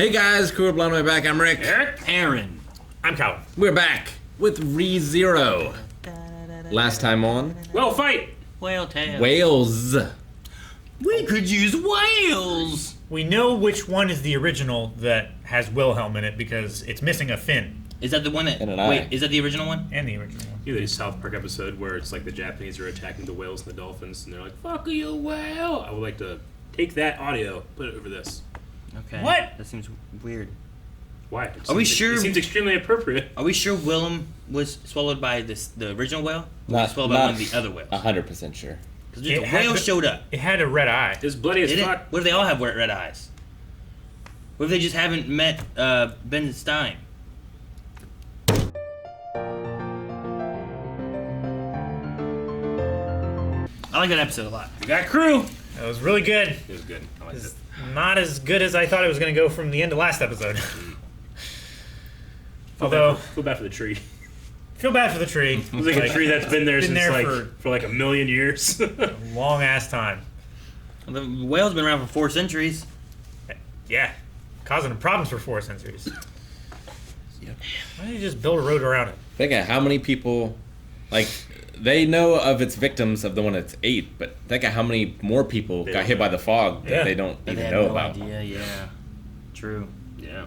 Hey guys, Crew of Blown Away Back. I'm Rick. Eric. Aaron. I'm Colin. We're back with ReZero. Last time on Well, fight. Whale tail. Whales. We could use whales. We know which one is the original that has Wilhelm in it because it's missing a fin. Is that the one that? And an eye. Wait, is that the original one? And the original one. You know the South Park episode where it's like the Japanese are attacking the whales and the dolphins, and they're like, "Fuck you, whale!" I would like to take that audio, put it over this. Okay. What? That seems weird. Why? Are we sure? It seems extremely appropriate. Are we sure Willem was swallowed by the original whale? Or was he swallowed by one of the other whales? 100% sure. Because the whale showed up. It had a red eye. It's bloody as Did it? fuck. What if they all have red eyes? What if they just haven't met Ben Stein? I like that episode a lot. We got crew. It was really good. It was good. I liked it. It's not as good as I thought it was going to go from the end of last episode. Although, Feel bad for the tree. feel bad for the tree. It was like a tree that's been there been since there like for- for like a million years. A long ass time. The whale's been around for 4 centuries. Yeah. Causing them problems for 4 centuries. Yep. Why don't you just build a road around it? Think of how many people, like, they know of its victims of the one that's ate, but think of how many more people They got don't hit know. by the fog that Yeah. they don't That even they had know no about. idea, yeah. True. Yeah.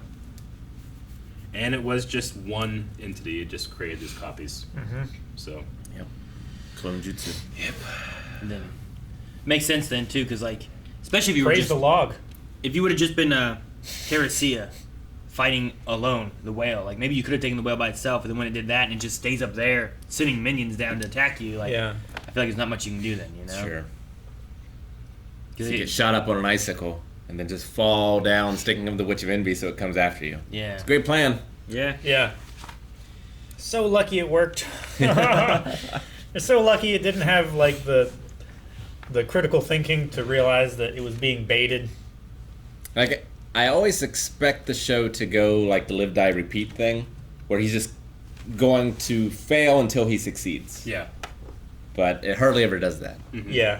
And it was just one entity. It just created these copies. Mm-hmm. So Yep. Clone jutsu. And then makes sense then too, because like, especially if you were Praise just, the log. if you would have just been Teresia fighting alone, the whale. Like maybe you could have taken the whale by itself, and then when it did that, and it just stays up there, sending minions down to attack you. Like, Yeah. I feel like there's not much you can do then, you know? Sure. 'Cause You it- get shot up on an icicle and then just fall down, sticking of the Witch of Envy so it comes after you. yeah. Great plan. Yeah. Yeah. So lucky it worked. It's so lucky it didn't have like the critical thinking to realize that it was being baited. Like, I always expect the show to go like the live, die, repeat thing, where he's just going to fail until he succeeds. yeah. But it hardly ever does that. Yeah.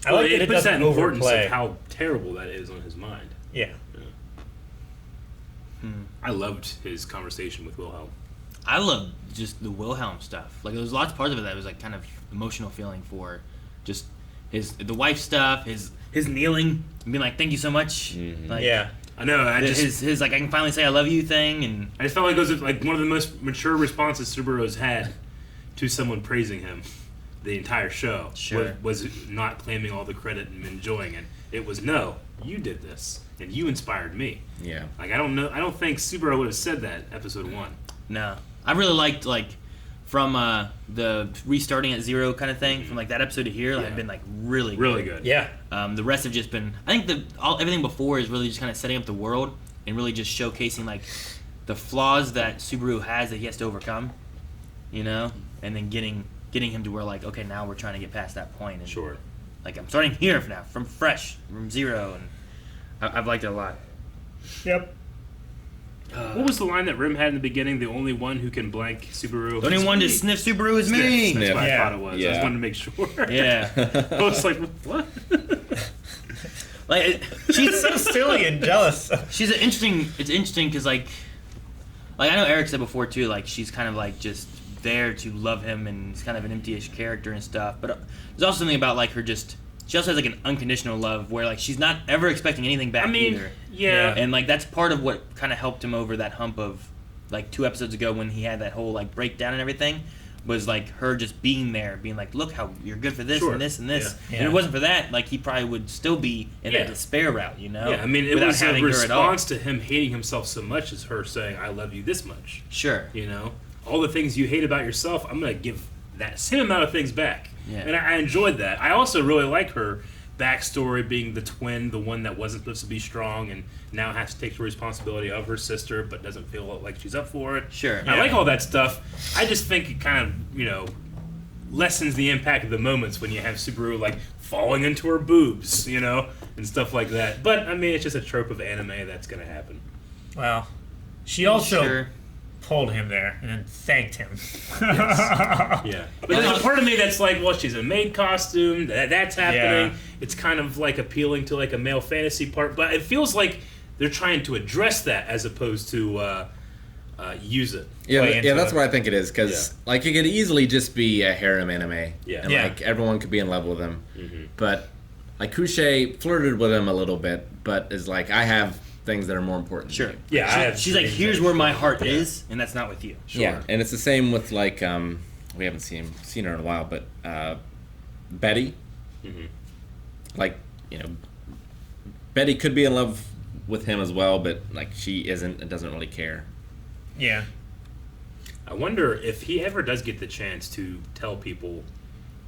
I Well, like that it puts that doesn't importance overplay. of how terrible that is on his mind. Yeah. I loved his conversation with Wilhelm. I love just the Wilhelm stuff. Like there was lots of parts of it that was like kind of emotional feeling for just the wife stuff, his kneeling and being like, "Thank you so much." Mhm. Like, Yeah. I know. his like I can finally say I love you thing, and I just felt like it was like one of the most mature responses Subaru's had to someone praising him the entire show. Sure. Was not claiming all the credit and enjoying it. It was, no, you did this and you inspired me. Yeah. Like I don't think Subaru would have said that episode 1. no, I really liked like from the restarting at zero kind of thing from like that episode to here. Like, Yeah. have been like really Really good. Yeah. The rest have just been. I think everything before is really just kind of setting up the world and really just showcasing like the flaws that Subaru has that he has to overcome, you know, and then getting him to where like, okay, now we're trying to get past that point. And, Sure. Like I'm starting here now from fresh, from zero, and I've liked it a lot. Yep. What was the line that Rim had in the beginning? The only one who can blank Subaru. The only one to Me. sniff Subaru is Sniff. me. That's what I Yeah. thought it was. I Yeah. just wanted to make sure. Yeah, I was like, what? like She's so silly and jealous. she's an interesting. It's interesting because like I know Eric said before too. Like she's kind of like just there to love him, and he's kind of an empty-ish character and stuff. But there's also something about like her just. She also has like an unconditional love where like she's not ever expecting anything back I mean, either. yeah. And like that's part of what kind of helped him over that hump of like 2 episodes ago when he had that whole like breakdown and everything. Was like her just being there, being like, look how you're good for this Sure. and this and this. Yeah. And if it wasn't for that, like he probably would still be in Yeah. that despair route, you know? Yeah, I mean, it without was a having her at all. response to him hating himself so much as her saying, I love you this much. Sure. You know? All the things you hate about yourself, I'm going to give that same amount of things back. Yeah. And I enjoyed that. I also really like her backstory being the twin, the one that wasn't supposed to be strong and now has to take the responsibility of her sister but doesn't feel like she's up for it. Sure. I like all that stuff. I just think it kind of, lessens the impact of the moments when you have Subaru, like, falling into her boobs, and stuff like that. But, I mean, it's just a trope of anime that's going to happen. Well, she also Sure. pulled him there and then thanked him. Yeah. But there's a part of me that's like, well, she's in a maid costume, that's happening. Yeah. It's kind of, like, appealing to, like, a male fantasy part. But it feels like they're trying to address that as opposed to use it. Yeah, Play into that's it. what I think it is. Because like it could easily just be a harem anime. Yeah. And Yeah. like everyone could be in love with him. Mm-hmm. But like Kushe flirted with him a little bit, but is like, I have things that are more important. Sure. Than you. Yeah, I have She's like, dreams here's that- where my heart Yeah. is, and that's not with you. Sure. Yeah, and it's the same with like we haven't seen her in a while, but Betty. Mm-hmm. Like, you know, Betty could be in love with him as well, but like she isn't and doesn't really care. Yeah. I wonder if he ever does get the chance to tell people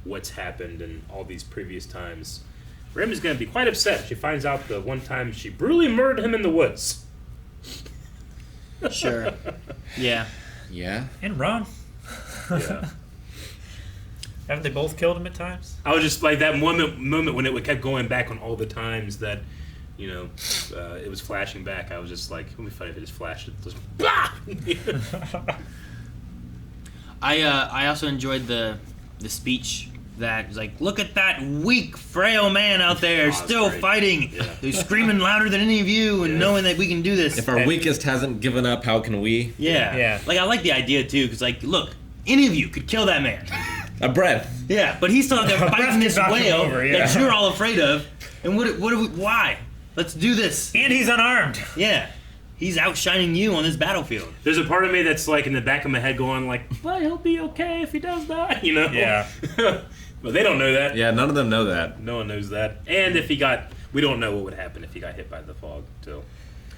what's happened in all these previous times. Rim is going to be quite upset if she finds out the one time she brutally murdered him in the woods. Sure. Yeah. Yeah. And Ron. Yeah. Haven't they both killed him at times? I was just like that moment when it kept going back on all the times that, you know, it was flashing back. I was just like, it would be funny if it just flashed it. Just, bah! I also enjoyed the speech that was like, look at that weak, frail man out there, that's still great. fighting. Yeah. He's screaming louder than any of you, and Yeah. knowing that we can do this. If our weakest hasn't given up, how can we? Yeah. Yeah. Like, I like the idea, too, because, like, look, any of you could kill that man. A breath. Yeah, but he's still out there Breath fighting can this knock him whale over, yeah. that you're all afraid of. And why? Let's do this. And he's unarmed. Yeah. He's outshining you on this battlefield. There's a part of me that's like in the back of my head going like, but he'll be okay if he does that, you know? Yeah. But they don't know that. Yeah, none of them know that. No one knows that. And if he got, we don't know what would happen if he got hit by the fog. So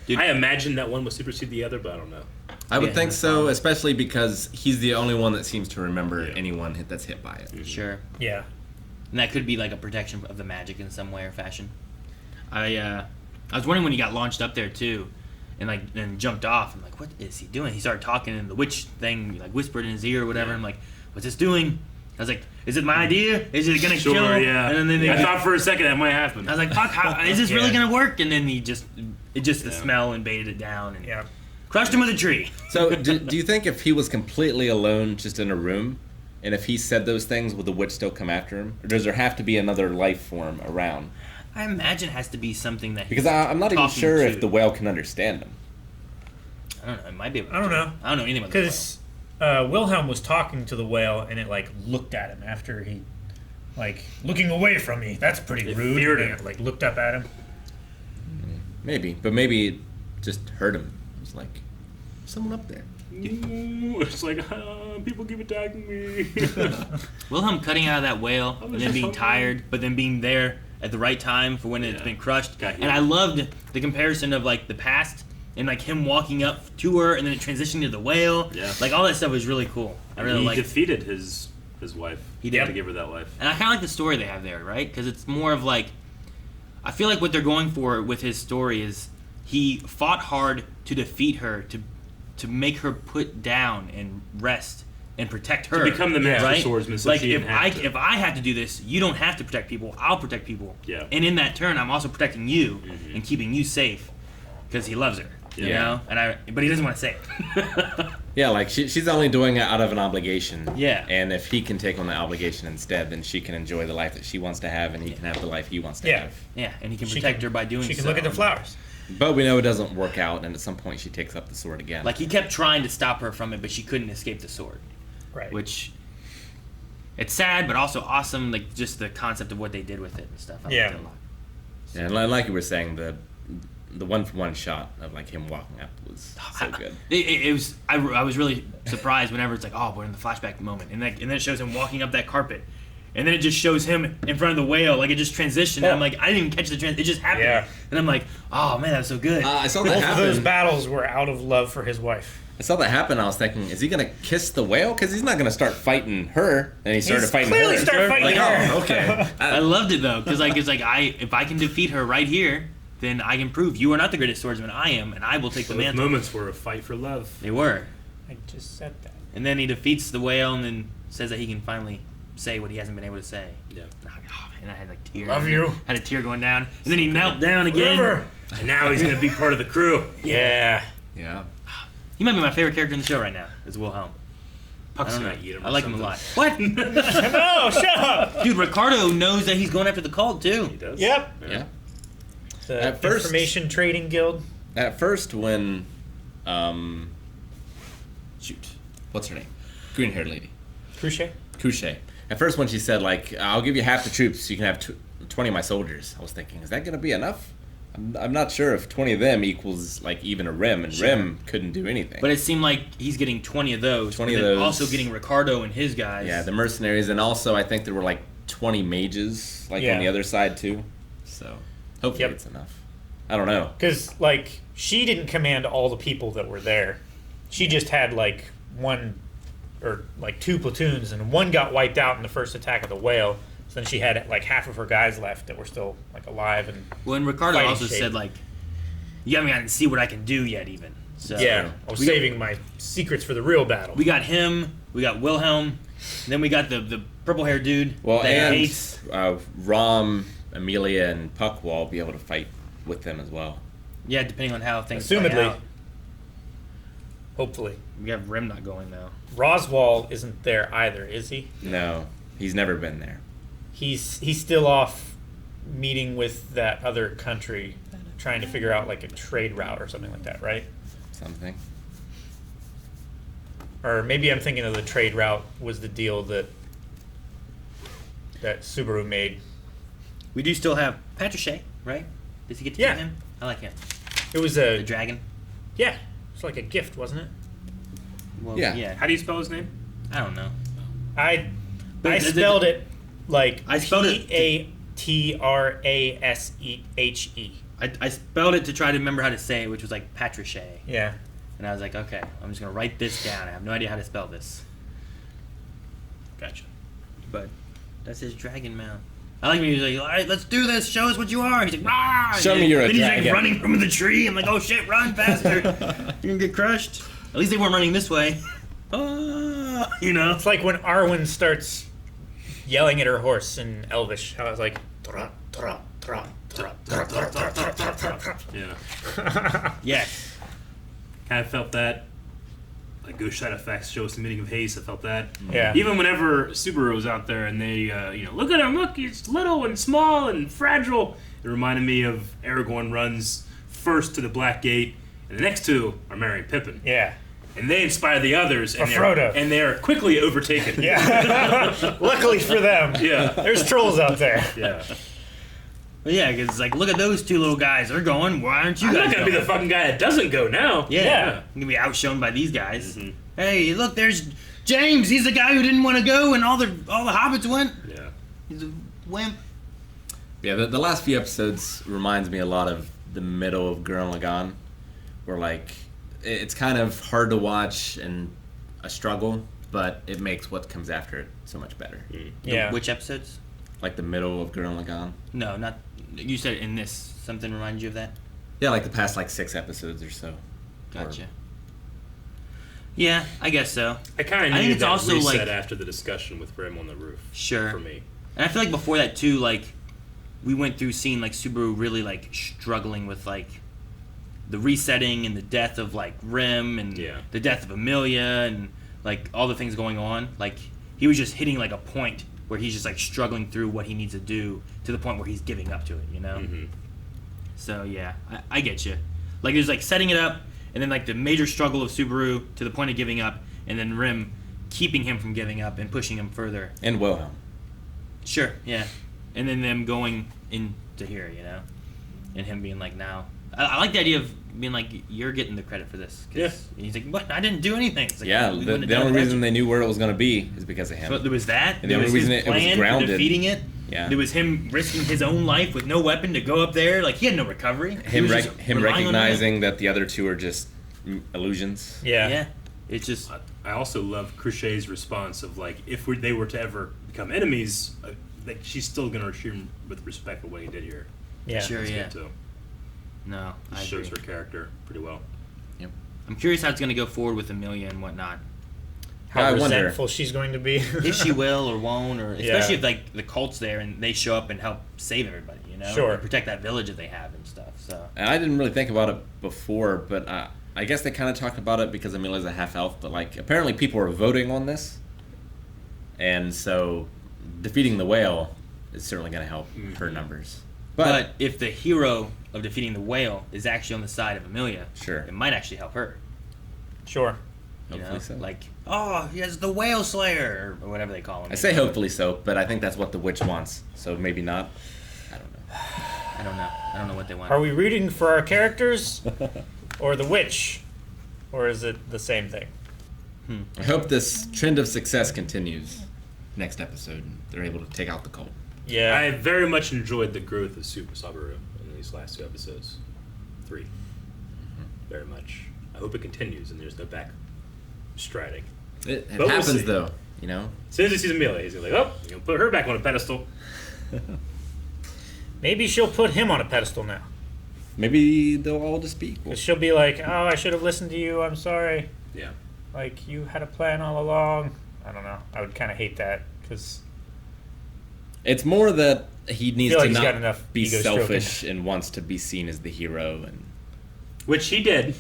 Dude. I imagine that one would supersede the other, but I don't know. I would Yeah, think no so, problem. especially because he's the only one that seems to remember Yeah. anyone that's hit by it. Sure. Yeah. And that could be like a protection of the magic in some way or fashion. I was wondering when he got launched up there too, and jumped off. I'm like, what is he doing? He started talking, and the witch thing like whispered in his ear or whatever. Yeah. I'm like, what's this doing? I was like, is it my idea? Is it gonna Sure, kill? yeah. And then I thought for a second that might happen. I was like, fuck, how, is this really Yeah. gonna work? And then the Yeah. smell invaded it down and Yeah. crushed him with a tree. So, do you think if he was completely alone, just in a room, and if he said those things, would the witch still come after him? Or does there have to be another life form around? I imagine it has to be something that Because he's I'm not even talking sure to. if the whale can understand him. I don't know. It might be. I don't know. I don't know anything about the whale. Because Wilhelm was talking to the whale, and it like looked at him after he, like, looking away from me. That's pretty It rude. feared And him. it, like, looked up at him. Maybe, but maybe it just hurt him. It's like, someone up there. Ooh, it's like, people keep attacking me. Wilhelm cutting out of that whale and then being hungry. tired, but then being there at the right time for when it's Yeah. been crushed. Got you. And I loved the comparison of like the past and like him walking up to her and then it transitioning to the whale. Yeah. Like all that stuff was really cool. I really he like. defeated his wife. He did. to give her that life. And I kind of like the story they have there, right? Because it's more of like, I feel like what they're going for with his story is he fought hard to defeat her, to make her put down and rest and protect her. To become the master right? swordsman so like she if didn't have to. if I have to do this, you don't have to protect people. I'll protect people. Yeah. And in that turn, I'm also protecting you Mhm. and keeping you safe because he loves her. You Yeah. know, but he doesn't want to say it. Yeah, like she's only doing it out of an obligation. Yeah. And if he can take on the obligation instead, then she can enjoy the life that she wants to have, and he can have the life he wants to Yeah. have. Yeah, and he can She protect can- her by doing so. She can look at the flowers. But we know it doesn't work out, and at some point she takes up the sword again. Like he kept trying to stop her from it, but she couldn't escape the sword. Right. Which it's sad, but also awesome. Like just the concept of what they did with it and stuff. I Yeah. liked it a lot. and like you were saying, the one-for-one shot of like him walking up was so good. It was. I was really surprised whenever it's like, oh, we're in the flashback moment, and then it shows him walking up that carpet, and then it just shows him in front of the whale, like it just transitioned. And I'm like, I didn't even catch the transition. It just happened. Yeah. And I'm like, oh man, that was so good. I saw that Both of those happen. battles were out of love for his wife. I saw that happen. I was thinking, is he gonna kiss the whale? Because he's not gonna start fighting her. And he started fighting clearly her. started fighting like, her. oh, okay. I loved it though, because like it's like if I can defeat her right here, then I can prove you are not the greatest swordsman. I am, and I will take the Those mantle. moments were a fight for love. They were. I just said that. And then he defeats the whale, and then says that he can finally say what he hasn't been able to say. Yeah. And I had like tears. Love you. Had a tear going down, and then he knelt down again. River. And now he's gonna be part of the crew. Yeah. Yeah. He might be my favorite character in the show right now. Is Wilhelm. I Puck's don't know. gonna eat him. I or like him a something. lot. What? No, shut up. Dude, Ricardo knows that he's going after the cult too. He does. Yep. Yeah. The At first- Information Trading Guild. At first, when, shoot, what's her name? Green-haired lady. Couché. At first, when she said, like, I'll give you half the troops so you can have 20 of my soldiers, I was thinking, is that going to be enough? I'm not sure if 20 of them equals, like, even a Rim, and Rim couldn't do anything. But it seemed like he's getting 20 of those. 20 but of then those. Also getting Ricardo and his guys. Yeah, the mercenaries, and also I think there were, like, 20 mages, like, on the other side, too. So, hopefully it's enough. I don't know. Because, like, she didn't command all the people that were there. She just had, like, one or, like, 2 platoons, and one got wiped out in the first attack of the whale. So then she had, like, half of her guys left that were still, like, alive. And well, and Ricardo fighting also shape. said, like, you haven't gotten to see what I can do yet, even. So, yeah, I was saving my secrets for the real battle. We got him, we got Wilhelm, then we got the purple-haired dude Well, that and hates. Rom, Amelia, and Puck will all be able to fight with them as well. Yeah, depending on how things play Assumedly. out. Hopefully. We have Rim not going, though. Roswell isn't there either, is he? No, he's never been there. He's still off meeting with that other country, trying to figure out, like, a trade route or something like that, right? Something. Or maybe I'm thinking of the trade route was the deal that Subaru made. We do still have Patricia, right? Does he get to Yeah. meet him? I like him. It was The dragon? yeah, it's like a gift, wasn't it? Well, Yeah. How do you spell his name? I don't know. I But spelled it like I spelled it- Patrashe. I spelled it to try to remember how to say it, which was like Patricia. Yeah. And I was like, okay, I'm just going to write this down. I have no idea how to spell this. Gotcha. But that's his dragon mount. I like when he's like, all right, let's do this. Show us what you are. He's like, rah! Show me you're a then he's dragon. like running from the tree. I'm like, oh shit, run faster. You're going to get crushed. At least they weren't running this way. You know? It's like when Arwen starts yelling at her horse in Elvish. I was like, "Tra, tra, tra, tra, tra, tra, tra, tra, tra, tra, tra." Yeah. Yes. Kind of felt that. Like Ghost Side Effects show us the meaning of haste. I felt that. Yeah. Even whenever Subaru was out there and they, look at him, look, he's little and small and fragile. It reminded me of Aragorn runs first to the Black Gate, and the next two are Merry and Pippin. Yeah. And they inspire the others, and Frodo. they are quickly overtaken. Yeah. Luckily for them. Yeah. There's trolls out there. Yeah. But yeah, because like, look at those 2 little guys. They're going. Why aren't you I'm guys not gonna be going? the fucking guy that doesn't go now. Yeah. I'm gonna be outshone by these guys. Mhm. Hey, look, there's James. He's the guy who didn't want to go, and all the hobbits went. Yeah. He's a wimp. Yeah, the last few episodes reminds me a lot of the middle of Gurren Lagann, where, like, it's kind of hard to watch and a struggle, but it makes what comes after it so much better. Yeah. Which episodes? Like the middle of Gurren Lagann. No, not. You said in this. Something reminds you of that? Yeah, like the past, like, 6 episodes or so. Gotcha. Yeah, I guess so. I kind of I think needed it's that also, reset like- after the discussion with Rim on the roof. Sure. For me. And I feel like before that too, like we went through seeing like Subaru really like struggling with like the resetting and the death of like Rim and Yeah. the death of Amelia and like all the things going on. Like he was just hitting like a point where he's just like struggling through what he needs to do to the point where he's giving up to it, you know? Mm-hmm. So yeah, I get you. Like there's like setting it up and then like the major struggle of Subaru to the point of giving up and then Rim keeping him from giving up and pushing him further. And Wilhelm. Sure, yeah. And then them going into here, you know? And him being like, now. I like the idea of being like, you're getting the credit for this. Yeah. And he's like, what? I didn't do anything. It's like, Yeah, we the wouldn't have only done it reason without they knew where it was going to be is because of him. you. So there was that. And the there only was reason his it was plan grounded- for defeating it. Yeah. There was him risking his own life with no weapon to go up there. Like, he had no recovery. He him was just him relying on recognizing that the other 2 are just illusions. Yeah. Yeah. It's just, I also love Crochet's response of like, if they were to ever become enemies, like she's still gonna treat him with respect for what he did here. Yeah. sure, That's yeah. good too. No, It I shows agree. her character pretty well. I'm curious how it's going to go forward with Amelia and whatnot. How I wonder. resentful she's going to be. If she will or won't, or Yeah. especially if like the cult's there and they show up and help save everybody, you know, Sure. and protect that village that they have and stuff. So And I didn't really think about it before, but I guess they kind of talked about it because Amelia's a half elf, but like apparently people are voting on this, and so defeating the whale is certainly going to help her numbers. But if the hero of defeating the whale is actually on the side of Amelia, Sure. it might actually help her. Sure. Hopefully so. Like, oh, he has the whale slayer, or whatever they call him. I say hopefully so, but I think that's what the witch wants. So maybe not. I don't know. I don't know what they want. Are we rooting for our characters or the witch? Or is it the same thing? I hope this trend of success continues next episode. And they're able to take out the cult. Yeah. I very much enjoyed the growth of Super Sabaru in these last 2 episodes. 3. Very much. I hope it continues and there's no back striding. It But we'll happens see. though, you know. As soon as he sees Amelia, he's like, oh, you're gonna put her back on a pedestal. Maybe she'll put him on a pedestal now. Maybe they'll all just be equal. Because she'll be like, oh, I should have listened to you. I'm sorry. Yeah. Like, you had a plan all along. I don't know. I would kind of hate that because It's more that he needs feel to like he's got not enough be ego selfish and wants to be seen as the hero. And Which he did.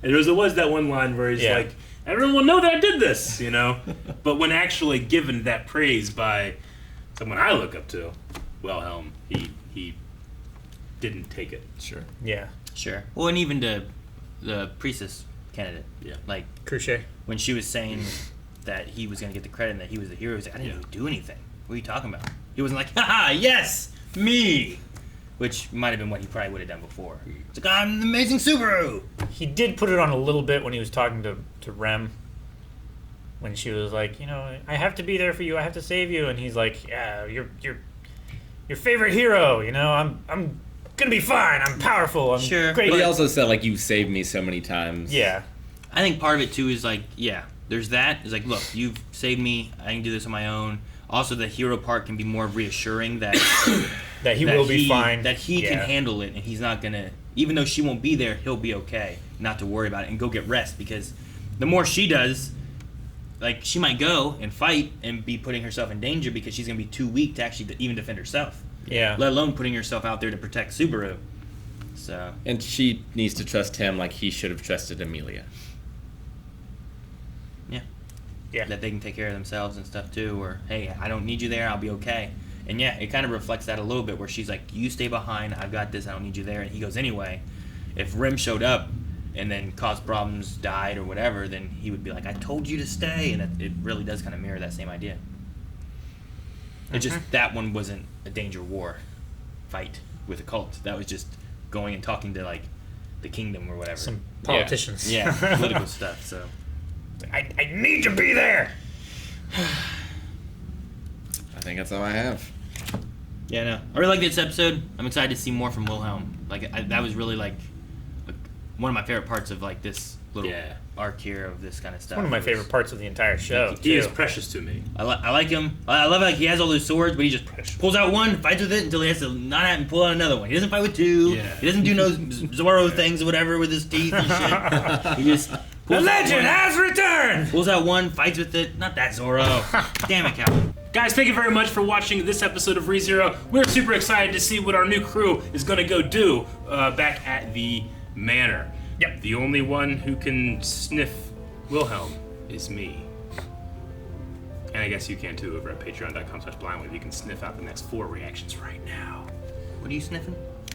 And there was that one line where he's Yeah. like, everyone will know that I did this, you know? But when actually given that praise by someone I look up to, Wilhelm, he didn't take it. sure. yeah. Sure. Well, and even the priestess candidate. Yeah. Like, Crochet. when she was saying that he was going to get the credit and that he was the hero, he's like, I didn't Yeah. even do anything. What are you talking about? He wasn't like, haha, yes, me! Which might have been what he probably would have done before. It's like, I'm the amazing Subaru! He did put it on a little bit when he was talking to Rem. When she was like, you know, I have to be there for you. I have to save you. And he's like, yeah, you're your favorite hero. You know, I'm gonna be fine. I'm powerful. I'm Sure. great. But he also said, like, you saved me so many times. Yeah. I think part of it too is like, yeah, there's that. It's like, look, you've saved me. I can do this on my own. Also, the hero part can be more reassuring that That he will be fine. That he can Yeah. handle it, and he's not gonna. Even though she won't be there, he'll be okay. Not to worry about it and go get rest, because the more she does, like, she might go and fight and be putting herself in danger because she's gonna be too weak to actually even defend herself. Yeah. Let alone putting herself out there to protect Subaru. So And she needs to trust him like he should have trusted Amelia. yeah. Yeah. That they can take care of themselves and stuff too, or hey, I don't need you there, I'll be okay. And yeah, it kind of reflects that a little bit, where she's like, you stay behind, I've got this, I don't need you there, and he goes anyway. If Rim showed up and then caused problems, died or whatever, then he would be like, I told you to stay, and it really does kind of mirror that same idea. It just, that one wasn't a danger war fight with a cult. That was just going and talking to like the kingdom or whatever. Some politicians. Yeah, political stuff. So I need to be there. I think that's all I have. yeah, no, I really like this episode. I'm excited to see more from Wilhelm. Like that was really like one of my favorite parts of like this little arc here of this kind of stuff. One of my It was- favorite parts of the entire show. He is too. precious to me. I like him. I love like he has all those swords, but he just pulls out one, fights with it until he has to not have and pull out another one. He doesn't fight with two. Yeah. He doesn't do no Zorro things or whatever with his teeth and shit. He just The pulls out legend one, has returned. pulls out one, fights with it. Not that Zorro. Damn it, Calvin. Guys, thank you very much for watching this episode of ReZero. We're super excited to see what our new crew is going to go do back at the manor. Yep. The only one who can sniff Wilhelm is me. And I guess you can too over at patreon.com/blindwave. You can sniff out the next 4 reactions right now. What are you sniffing?